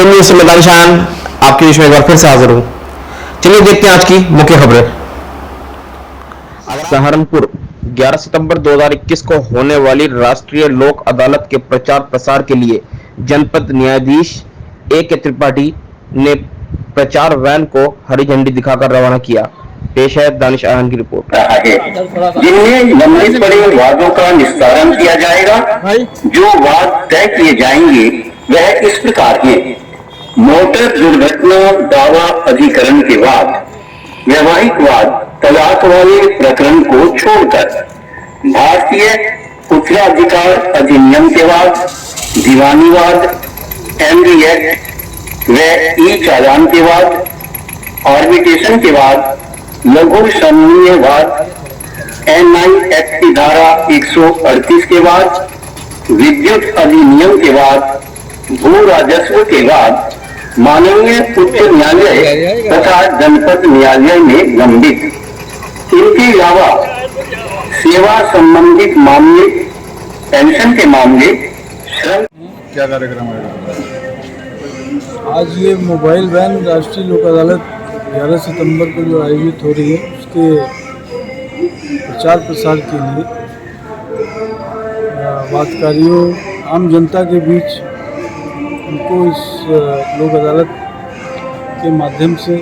News से मैं दानिशान आपके बीच में एक बार फिर से हाजिर हूँ। चलिए देखते हैं आज की मुख्य खबरें। सहारनपुर 11 सितंबर 2021 को होने वाली राष्ट्रीय लोक अदालत के प्रचार प्रसार के लिए जनपद न्यायाधीश A.K. त्रिपाठी ने प्रचार वैन को हरी झंडी दिखाकर रवाना किया। पेश है दानिश आहान की रिपोर्ट। जिनमें लंबित पड़े वादों का निस्तारण किया जाएगा। जो वाद तय किए जाएंगे वह इस प्रकार है। मोटर दुर्घटना दावा अधिकरण के बाद वैवाहिक वाद तलाक वाले प्रकरण को छोड़कर भारतीय उत्तराधिकार अधिनियम के बाद दीवानीवाद, एमडी एक्ट व ई चालान के बाद आर्बिट्रेशन के बाद लघु समन्वयवाद, NI एक्ट की धारा 138 के बाद विद्युत अधिनियम के बाद भू राजस्व के बाद माननीय उच्च न्यायालय तथा जनपद न्यायालय में लंबित। इनके अलावा सेवा संबंधित मामले, पेंशन के मामले, श्रम। क्या कार्यक्रम है आज? ये मोबाइल वैन राष्ट्रीय लोक अदालत 11 सितंबर को जो आयोजित हो रही है उसके प्रचार प्रसार के लिए वादकारियों, आम जनता के बीच उनको इस लोक अदालत के माध्यम से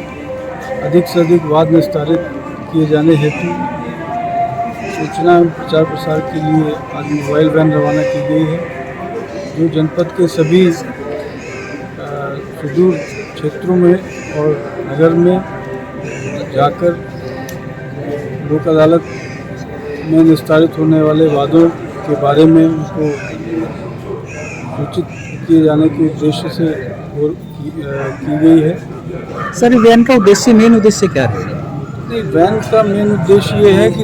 अधिक वाद निस्तारित किए जाने हेतु सूचना एवं प्रचार प्रसार के लिए आज मोबाइल वैन रवाना की गई है, जो जनपद के सभी सुदूर क्षेत्रों में और नगर में जाकर लोक अदालत में निस्तारित होने वाले वादों के बारे में उनको सूचित किए जाने के उद्देश्य से की गई है। सर, वैन का मेन उद्देश्य क्या है? नहीं, वैन का मेन उद्देश्य ये है कि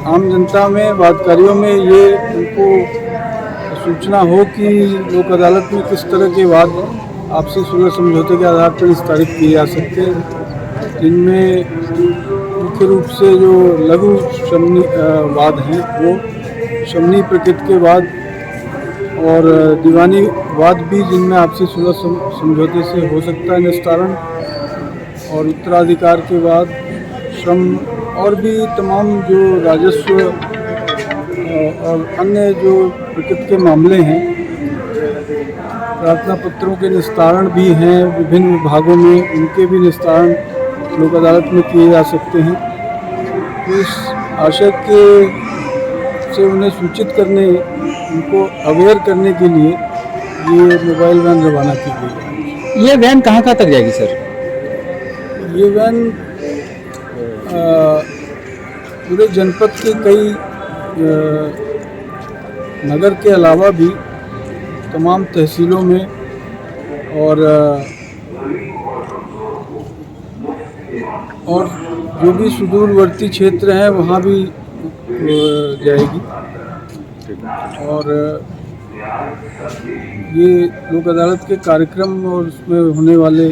आम जनता में, वादकारियों में ये उनको सूचना हो कि लोक अदालत में किस तरह के वाद आपसी सुलह समझौते के आधार पर निस्तारित किए जा सकते हैं। इनमें मुख्य रूप से जो लघु शमनी वाद हैं वो शमनी प्रकृति के वाद और दीवानी वाद भी, जिनमें आपसी सुलह समझौते से हो सकता है निस्तारण, और उत्तराधिकार के बाद श्रम और भी तमाम जो राजस्व और अन्य जो प्रकृति के मामले हैं, प्रार्थना पत्रों के निस्तारण भी हैं विभिन्न विभागों में, उनके भी निस्तारण लोक अदालत में किए जा सकते हैं। तो इस आशय के से उन्हें सूचित करने, उनको अवेयर करने के लिए ये मोबाइल वैन रवाना की गई है। ये वैन कहाँ तक जाएगी सर? ये वैन पूरे जनपद के कई नगर के अलावा भी तमाम तहसीलों में और जो भी सुदूरवर्ती क्षेत्र हैं वहाँ भी जाएगी। और ये लोक अदालत के कार्यक्रम और उसमें होने वाले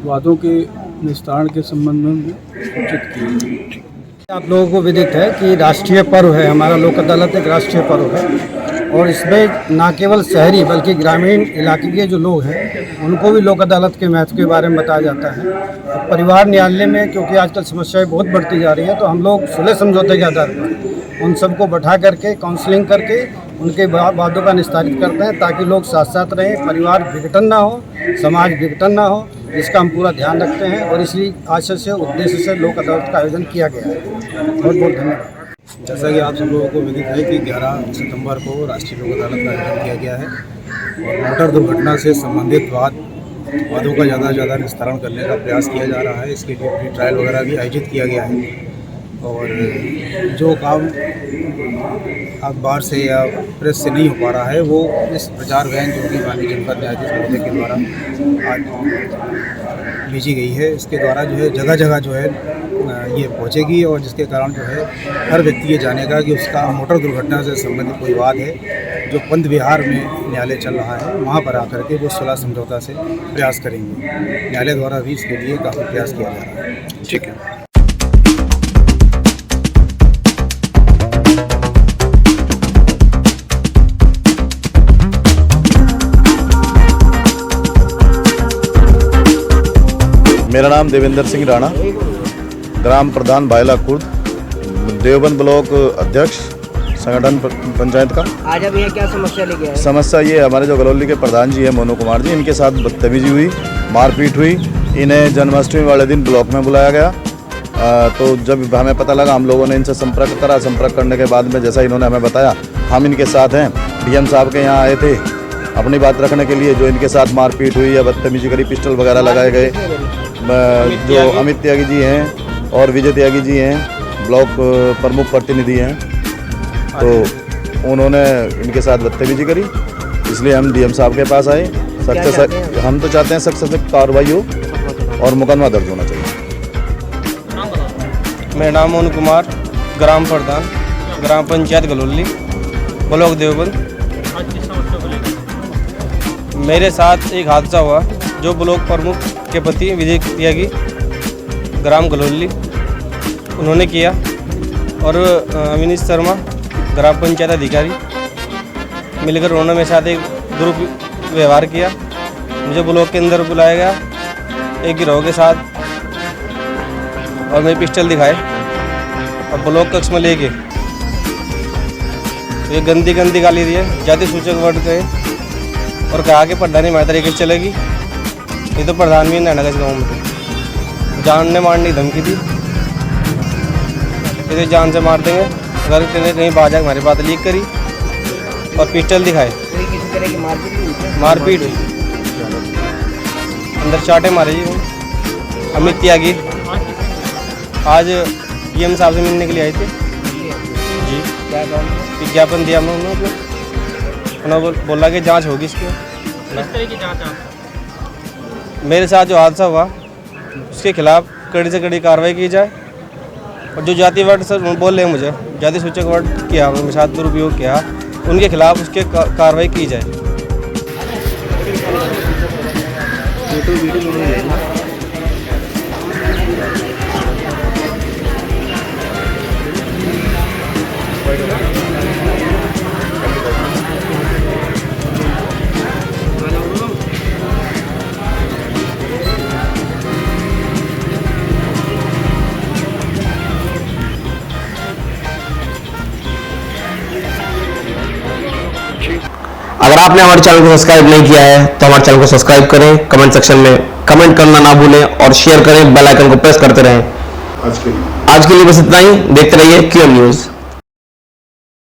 वादों के निस्तारण के संबंध में सूचित किए। आप लोगों को विदित है कि राष्ट्रीय पर्व है, हमारा लोक अदालत एक राष्ट्रीय पर्व है, और इसमें न केवल शहरी बल्कि ग्रामीण इलाके के जो लोग हैं उनको भी लोक अदालत के महत्व के बारे में बताया जाता है। तो परिवार न्यायालय में क्योंकि आजकल समस्याएं बहुत बढ़ती जा रही हैं, तो हम लोग सुलह समझौते के आधार पर उन सबको बैठा करके काउंसलिंग करके उनके वादों का निस्तारित करते हैं, ताकि लोग साथ साथ रहें, परिवार विघटन ना हो, समाज विघटन ना हो, इसका हम पूरा ध्यान रखते हैं। और इसी आशय से, उद्देश्य से लोक अदालत का आयोजन किया गया है। बहुत बहुत धन्यवाद। जैसा कि आप सब लोगों को विदित है कि 11 सितंबर को राष्ट्रीय लोक अदालत का आयोजन किया गया है और मोटर दुर्घटना से संबंधित वादों का ज़्यादा से ज़्यादा निस्तारण करने का प्रयास किया जा रहा है। इसके लिए प्री ट्रायल वगैरह भी आयोजित किया गया है, और जो काम अखबार से या प्रेस से नहीं हो पा रहा है वो इस प्रचार वैन जो कि माननीय जनपद न्यायाधीश महोदय के द्वारा आज भेजी गई है, इसके द्वारा जो है जगह जगह जो है ये पहुंचेगी, और जिसके कारण जो है हर व्यक्ति ये जानेगा कि उसका मोटर दुर्घटना से संबंधित कोई वाद है जो पंत विहार में न्यायालय चल रहा है, वहाँ पर आकर के वो सुलह समझौता से प्रयास करेंगे। न्यायालय द्वारा भी इसके लिए काफ़ी प्रयास किया जा रहा है। ठीक है। मेरा नाम देवेंद्र सिंह राणा, ग्राम प्रधान बायला खुर्द, देवबंद ब्लॉक अध्यक्ष संगठन पंचायत का। आज अब ये क्या समस्या लेके आए? समस्या ये हमारे जो गलौली के प्रधान जी हैं मोनू कुमार जी, इनके साथ बदतमीजी हुई, मारपीट हुई। इन्हें जन्माष्टमी वाले दिन ब्लॉक में बुलाया गया। तो जब हमें पता लगा, हम लोगों ने इनसे संपर्क करा। संपर्क करने के बाद में जैसा इन्होंने हमें बताया, हम इनके साथ हैं। डीएम साहब के यहाँ आए थे अपनी बात रखने के लिए। जो इनके साथ मारपीट हुई या बदतमीजी करी, पिस्टल वगैरह लगाए गए। जो अमित त्यागी जी हैं और विजय त्यागी जी हैं, ब्लॉक प्रमुख प्रतिनिधि हैं, तो उन्होंने इनके साथ बदतमीजी करी। इसलिए हम डीएम साहब के पास आए। सख्त हम तो चाहते हैं सख्त से कार्रवाई हो और मुकदमा दर्ज होना चाहिए। मेरा नाम मोनू कुमार, ग्राम प्रधान, ग्राम पंचायत गलौली, ब्लॉक देवबंद। मेरे साथ एक हादसा हुआ जो ब्लॉक प्रमुख के पति विजय त्यागी, ग्राम गलौली, उन्होंने किया। और अविनीश शर्मा, ग्राम पंचायत अधिकारी, मिलकर उन्होंने मेरे साथ एक ग्रुप व्यवहार किया। मुझे ब्लॉक के अंदर बुलाया गया एक गिरोह के साथ, और मेरी पिस्टल दिखाए और ब्लॉक कक्ष में लेके ये गंदी गंदी गाली दी है, जाति सूचक वर्ड कहे, और कहा कि प्रधानी हमारे तरीके से चलेगी। ये तो प्रधान भी नहीं रहना इस गाँव में, तो जानने मारने की धमकी दी। इसे जान से मार देंगे अगर तेने कहीं बाजा हमारी बात लीक करी, और पिस्टल दिखाए। किसी तरह की मारपीट अंदर चाटे मारे जी। अमित त्यागी आज डीएम साहब से मिलने के लिए आए थे जी। क्या काम? विज्ञापन दिया हमने उन्होंने बोला कि जांच होगी इसकी। किस तरह की जांच? मेरे साथ जो हादसा हुआ उसके खिलाफ कड़ी से कड़ी कार्रवाई की जाए। और जो जाति वर्ड सर बोल रहे हैं, मुझे जाति सूचक वर्ड किया, मेरे साथ दुरुपयोग किया, उनके खिलाफ उसके कार्रवाई की जाए। अगर आपने हमारे चैनल को सब्सक्राइब नहीं किया है तो हमारे चैनल को सब्सक्राइब करें, कमेंट सेक्शन में कमेंट करना ना भूलें और शेयर करें, बेल आइकन को प्रेस करते रहें। आज के लिए बस इतना ही। देखते रहिए क्यूएम न्यूज़।